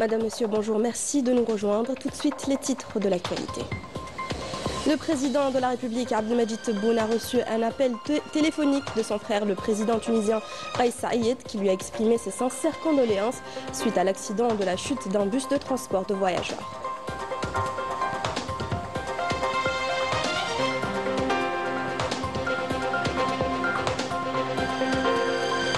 Madame, Monsieur, bonjour, merci de nous rejoindre. Tout de suite, les titres de l'actualité. Le président de la République, Abdelmadjid Tebboune, a reçu un appel téléphonique de son frère, le président tunisien Kais Saied, qui lui a exprimé ses sincères condoléances suite à l'accident de la chute d'un bus de transport de voyageurs.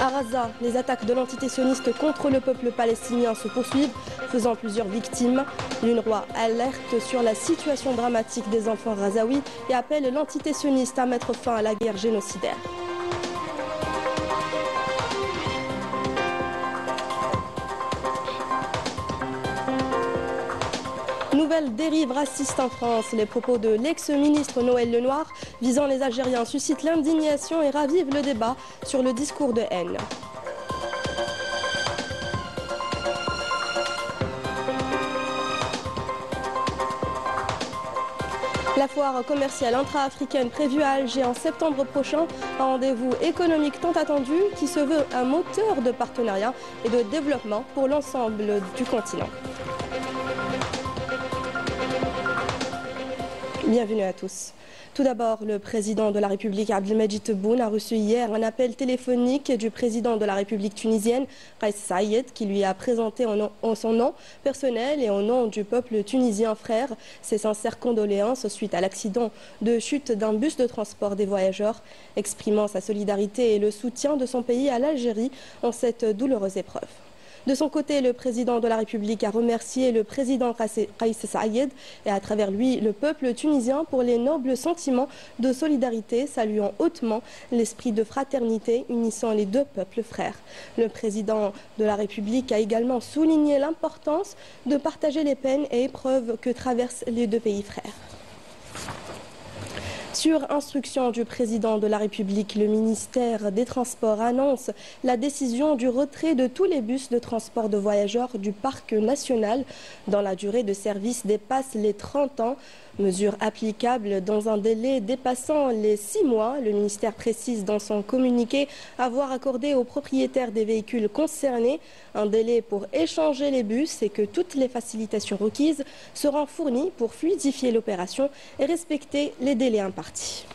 À Gaza, les attaques de l'entité sioniste contre le peuple palestinien se poursuivent, faisant plusieurs victimes. L'UNRWA alerte sur la situation dramatique des enfants gazaouis et appelle l'entité sioniste à mettre fin à la guerre génocidaire. Nouvelle dérive raciste en France. Les propos de l'ex-ministre Noël Lenoir visant les Algériens suscitent l'indignation et ravivent le débat sur le discours de haine. La foire commerciale intra-africaine prévue à Alger en septembre prochain, un rendez-vous économique tant attendu qui se veut un moteur de partenariat et de développement pour l'ensemble du continent. Bienvenue à tous. Tout d'abord, le président de la République, Abdelmadjid Tebboune, a reçu hier un appel téléphonique du président de la République tunisienne, Kais Saied, qui lui a présenté en son nom personnel et au nom du peuple tunisien frère ses sincères condoléances suite à l'accident de chute d'un bus de transport des voyageurs, exprimant sa solidarité et le soutien de son pays à l'Algérie en cette douloureuse épreuve. De son côté, le président de la République a remercié le président Kais Saied et à travers lui le peuple tunisien pour les nobles sentiments de solidarité, saluant hautement l'esprit de fraternité unissant les deux peuples frères. Le président de la République a également souligné l'importance de partager les peines et épreuves que traversent les deux pays frères. Sur instruction du président de la République, le ministère des Transports annonce la décision du retrait de tous les bus de transport de voyageurs du parc national dont la durée de service dépasse les 30 ans. Mesure applicable dans un délai dépassant les 6 mois. Le ministère précise dans son communiqué avoir accordé aux propriétaires des véhicules concernés un délai pour échanger les bus et que toutes les facilitations requises seront fournies pour fluidifier l'opération et respecter les délais impartis.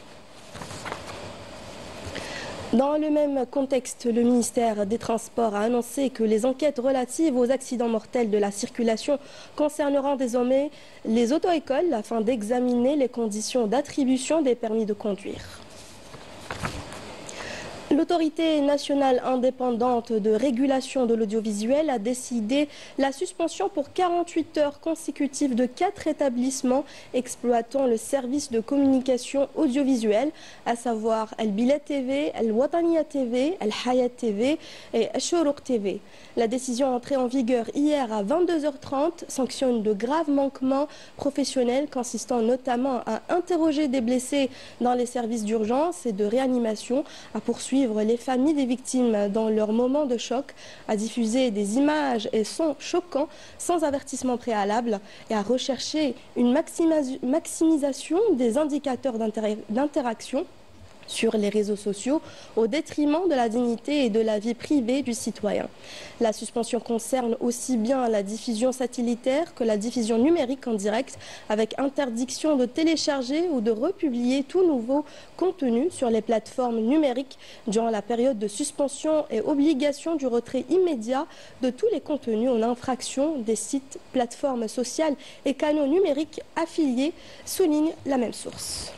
Dans le même contexte, le ministère des Transports a annoncé que les enquêtes relatives aux accidents mortels de la circulation concerneront désormais les auto-écoles afin d'examiner les conditions d'attribution des permis de conduire. L'autorité nationale indépendante de régulation de l'audiovisuel a décidé la suspension pour 48 heures consécutives de 4 établissements exploitant le service de communication audiovisuelle, à savoir El Bilad TV, El Wataniya TV, El Hayat TV et Shuruq TV. La décision entrée en vigueur hier à 22h30 sanctionne de graves manquements professionnels consistant notamment à interroger des blessés dans les services d'urgence et de réanimation, à poursuivre les familles des victimes dans leur moment de choc, à diffuser des images et sons choquants sans avertissement préalable et à rechercher une maximisation des indicateurs d'interaction sur les réseaux sociaux au détriment de la dignité et de la vie privée du citoyen. La suspension concerne aussi bien la diffusion satellitaire que la diffusion numérique en direct, avec interdiction de télécharger ou de republier tout nouveau contenu sur les plateformes numériques durant la période de suspension et obligation du retrait immédiat de tous les contenus en infraction des sites, plateformes sociales et canaux numériques affiliés, souligne la même source.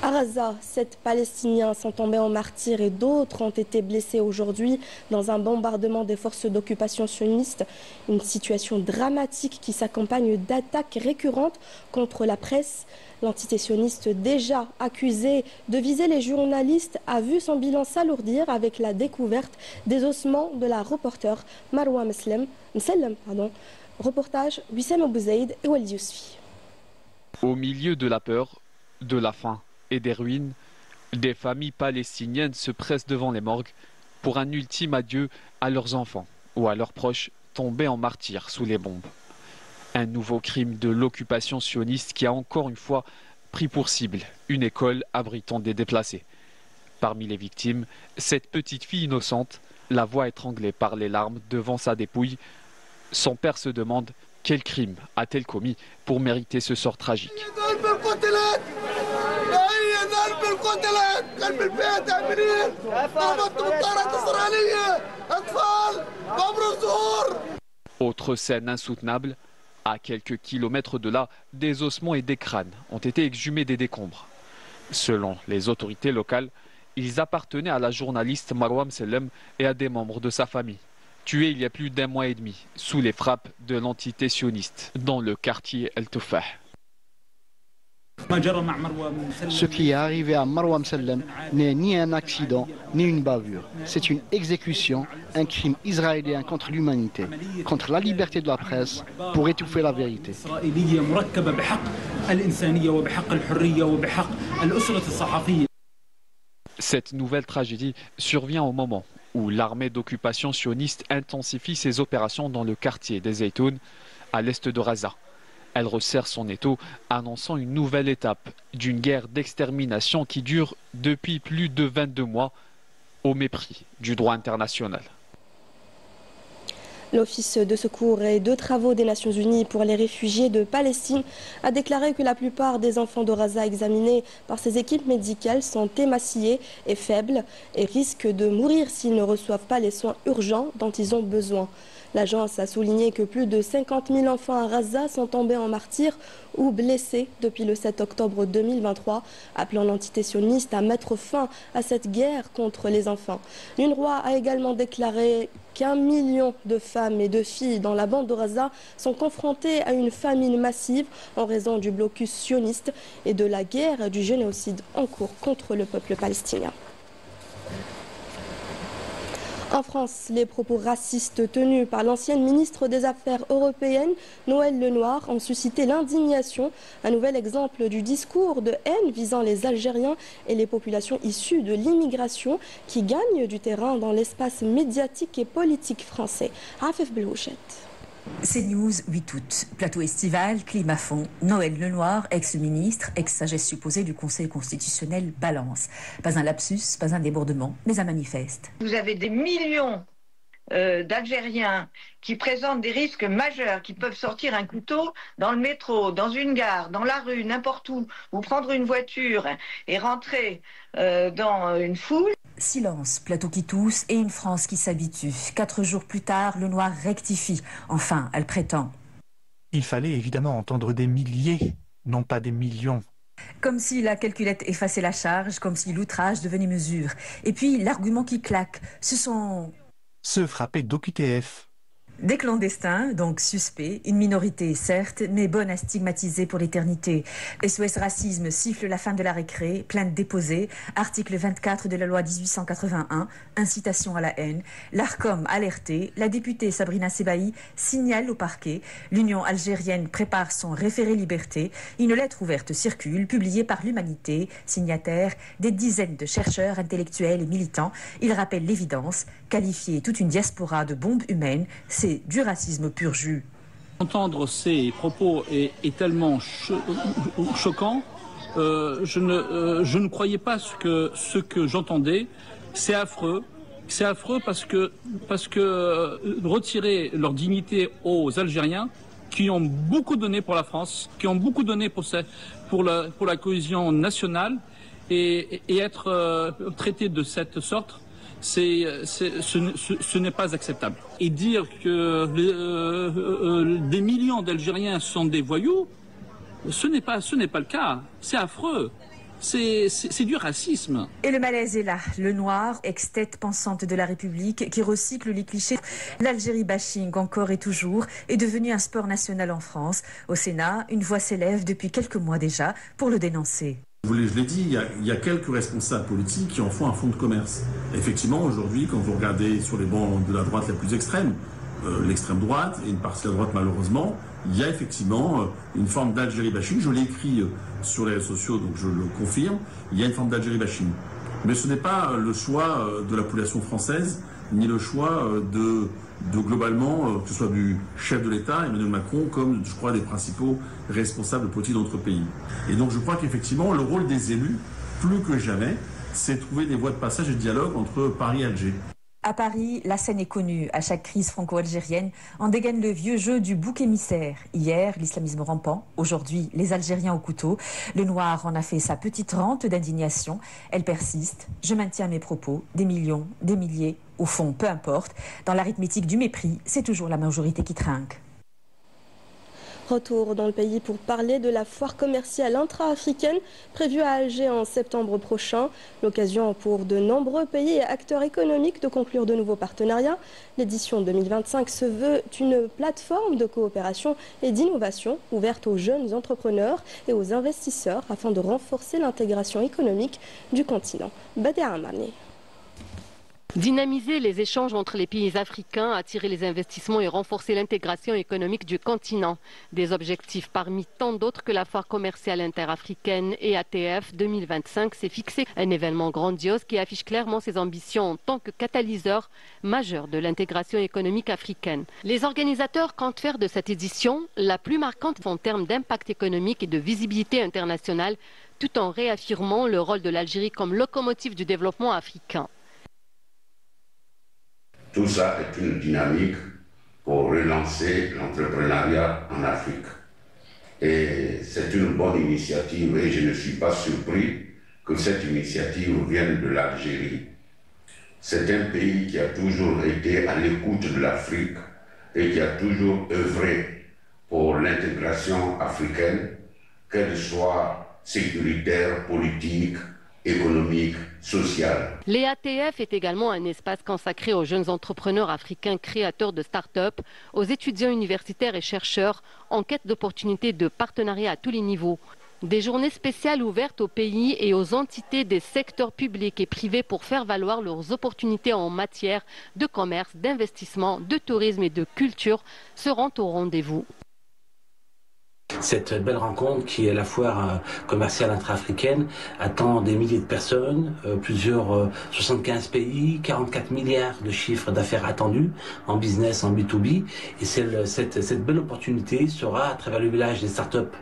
À Gaza, 7 Palestiniens sont tombés en martyrs et d'autres ont été blessés aujourd'hui dans un bombardement des forces d'occupation sionistes. Une situation dramatique qui s'accompagne d'attaques récurrentes contre la presse. L'entité sioniste, déjà accusée de viser les journalistes, a vu son bilan s'alourdir avec la découverte des ossements de la reporter Marwa Msellem. Reportage Wissam Abouzaïd et Walid Yousfi. Au milieu de la peur, de la faim et des ruines, des familles palestiniennes se pressent devant les morgues pour un ultime adieu à leurs enfants ou à leurs proches tombés en martyrs sous les bombes. Un nouveau crime de l'occupation sioniste qui a encore une fois pris pour cible une école abritant des déplacés. Parmi les victimes, cette petite fille innocente, la voix étranglée par les larmes devant sa dépouille, Son père se demande quel crime a-t-elle commis pour mériter ce sort tragique. Autre scène insoutenable, à quelques kilomètres de là, des ossements et des crânes ont été exhumés des décombres. Selon les autorités locales, ils appartenaient à la journaliste Marwa Msellem et à des membres de sa famille, tués il y a plus d'un mois et demi sous les frappes de l'entité sioniste dans le quartier El Toufah. Ce qui est arrivé à Marwa Msellem n'est ni un accident, ni une bavure. C'est une exécution, un crime israélien contre l'humanité, contre la liberté de la presse, pour étouffer la vérité. Cette nouvelle tragédie survient au moment où l'armée d'occupation sioniste intensifie ses opérations dans le quartier des Zaytoun, à l'est de Gaza. Elle resserre son étau, annonçant une nouvelle étape d'une guerre d'extermination qui dure depuis plus de 22 mois, au mépris du droit international. L'Office de secours et de travaux des Nations Unies pour les réfugiés de Palestine a déclaré que la plupart des enfants de Gaza examinés par ses équipes médicales sont émaciés et faibles et risquent de mourir s'ils ne reçoivent pas les soins urgents dont ils ont besoin. L'agence a souligné que plus de 50 000 enfants à Gaza sont tombés en martyrs ou blessés depuis le 7 octobre 2023, appelant l'entité sioniste à mettre fin à cette guerre contre les enfants. L'UNRWA a également déclaré qu'1 million de femmes et de filles dans la bande de Gaza sont confrontées à une famine massive en raison du blocus sioniste et de la guerre et du génocide en cours contre le peuple palestinien. En France, les propos racistes tenus par l'ancienne ministre des Affaires européennes, Noëlle Lenoir, ont suscité l'indignation. Un nouvel exemple du discours de haine visant les Algériens et les populations issues de l'immigration qui gagnent du terrain dans l'espace médiatique et politique français. Afef Belouchet. CNews, 8 août. Plateau estival, climat fond. Noëlle Lenoir, ex-ministre, ex-sagesse supposée du Conseil constitutionnel, balance. Pas un lapsus, pas un débordement, mais un manifeste. Vous avez des millions d'Algériens qui présentent des risques majeurs, qui peuvent sortir un couteau dans le métro, dans une gare, dans la rue, n'importe où, ou prendre une voiture et rentrer dans une foule. Silence, plateau qui tousse et une France qui s'habitue. 4 jours plus tard, Lenoir rectifie. Enfin, elle prétend. Il fallait évidemment entendre des milliers, non pas des millions. Comme si la calculette effaçait la charge, comme si l'outrage devenait mesure. Et puis, l'argument qui claque, ce sont... Se frapper d'OQTF. Des clandestins, donc suspects, une minorité certes, mais bonne à stigmatiser pour l'éternité. SOS Racisme siffle la fin de la récré, plainte déposée, article 24 de la loi 1881, incitation à la haine, l'ARCOM alerté, la députée Sabrina Sebahi signale au parquet, l'Union algérienne prépare son référé liberté, une lettre ouverte circule, publiée par l'Humanité, signataire des dizaines de chercheurs, intellectuels et militants. Il rappelle l'évidence, qualifier toute une diaspora de bombe humaine, c'est du racisme pur jus. Entendre ces propos est tellement choquant. Je ne croyais pas ce que j'entendais. C'est affreux. C'est affreux parce que retirer leur dignité aux Algériens qui ont beaucoup donné pour la France, qui ont beaucoup donné pour la cohésion nationale et être traités de cette sorte, ce n'est pas acceptable. Et dire que des millions d'Algériens sont des voyous, ce n'est pas le cas. C'est affreux. C'est du racisme. Et le malaise est là. Le Noir, ex-tête pensante de la République, qui recycle les clichés. L'Algérie bashing, encore et toujours, est devenu un sport national en France. Au Sénat, une voix s'élève depuis quelques mois déjà pour le dénoncer. Je l'ai dit, il y a quelques responsables politiques qui en font un fonds de commerce. Effectivement, aujourd'hui, quand vous regardez sur les bancs de la droite la plus extrême, l'extrême droite et une partie de la droite malheureusement, il y a effectivement une forme d'Algérie bashing. Je l'ai écrit sur les réseaux sociaux, donc je le confirme. Il y a une forme d'Algérie bashing. Mais ce n'est pas le choix de la population française, ni le choix de globalement, que ce soit du chef de l'État, Emmanuel Macron, comme je crois des principaux responsables politiques de notre pays. Et donc je crois qu'effectivement, le rôle des élus, plus que jamais, c'est de trouver des voies de passage et de dialogue entre Paris et Alger. À Paris, la scène est connue. À chaque crise franco-algérienne, on dégaine le vieux jeu du bouc émissaire. Hier, l'islamisme rampant. Aujourd'hui, les Algériens au couteau. Le noir en a fait sa petite rente d'indignation. Elle persiste. Je maintiens mes propos. Des millions, des milliers. Au fond, peu importe. Dans l'arithmétique du mépris, c'est toujours la majorité qui trinque. Retour dans le pays pour parler de la foire commerciale intra-africaine prévue à Alger en septembre prochain. L'occasion pour de nombreux pays et acteurs économiques de conclure de nouveaux partenariats. L'édition 2025 se veut une plateforme de coopération et d'innovation ouverte aux jeunes entrepreneurs et aux investisseurs afin de renforcer l'intégration économique du continent. Badé Amani. Dynamiser les échanges entre les pays africains, attirer les investissements et renforcer l'intégration économique du continent. Des objectifs parmi tant d'autres que la foire commerciale interafricaine et ATF 2025 s'est fixé. Un événement grandiose qui affiche clairement ses ambitions en tant que catalyseur majeur de l'intégration économique africaine. Les organisateurs comptent faire de cette édition la plus marquante en termes d'impact économique et de visibilité internationale, tout en réaffirmant le rôle de l'Algérie comme locomotive du développement africain. Tout ça est une dynamique pour relancer l'entrepreneuriat en Afrique. Et c'est une bonne initiative et je ne suis pas surpris que cette initiative vienne de l'Algérie. C'est un pays qui a toujours été à l'écoute de l'Afrique et qui a toujours œuvré pour l'intégration africaine, qu'elle soit sécuritaire, politique, économique, sociale. Les ATF est également un espace consacré aux jeunes entrepreneurs africains créateurs de start-up, aux étudiants universitaires et chercheurs en quête d'opportunités de partenariat à tous les niveaux. Des journées spéciales ouvertes aux pays et aux entités des secteurs publics et privés pour faire valoir leurs opportunités en matière de commerce, d'investissement, de tourisme et de culture seront au rendez-vous. Cette belle rencontre qui est la foire commerciale intra-africaine attend des milliers de personnes, 75 pays, 44 milliards de chiffres d'affaires attendus en business, en B2B. Et cette belle opportunité sera, à travers le village des startups,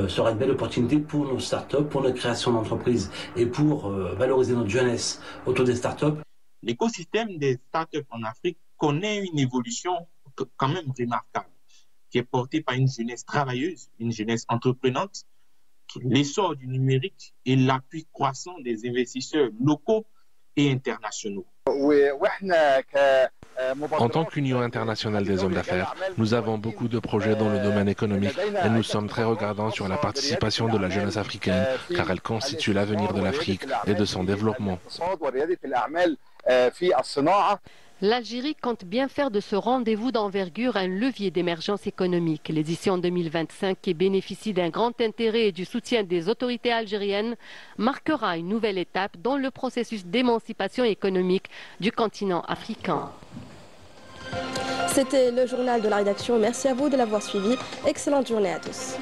sera une belle opportunité pour nos startups, pour notre création d'entreprises et pour valoriser notre jeunesse autour des startups. L'écosystème des startups en Afrique connaît une évolution quand même remarquable, qui est portée par une jeunesse travailleuse, une jeunesse entreprenante, l'essor du numérique et l'appui croissant des investisseurs locaux et internationaux. En tant qu'Union internationale des hommes d'affaires, nous avons beaucoup de projets dans le domaine économique et nous sommes très regardants sur la participation de la jeunesse africaine car elle constitue l'avenir de l'Afrique et de son développement. L'Algérie compte bien faire de ce rendez-vous d'envergure un levier d'émergence économique. L'édition 2025, qui bénéficie d'un grand intérêt et du soutien des autorités algériennes, marquera une nouvelle étape dans le processus d'émancipation économique du continent africain. C'était le journal de la rédaction. Merci à vous de l'avoir suivi. Excellente journée à tous.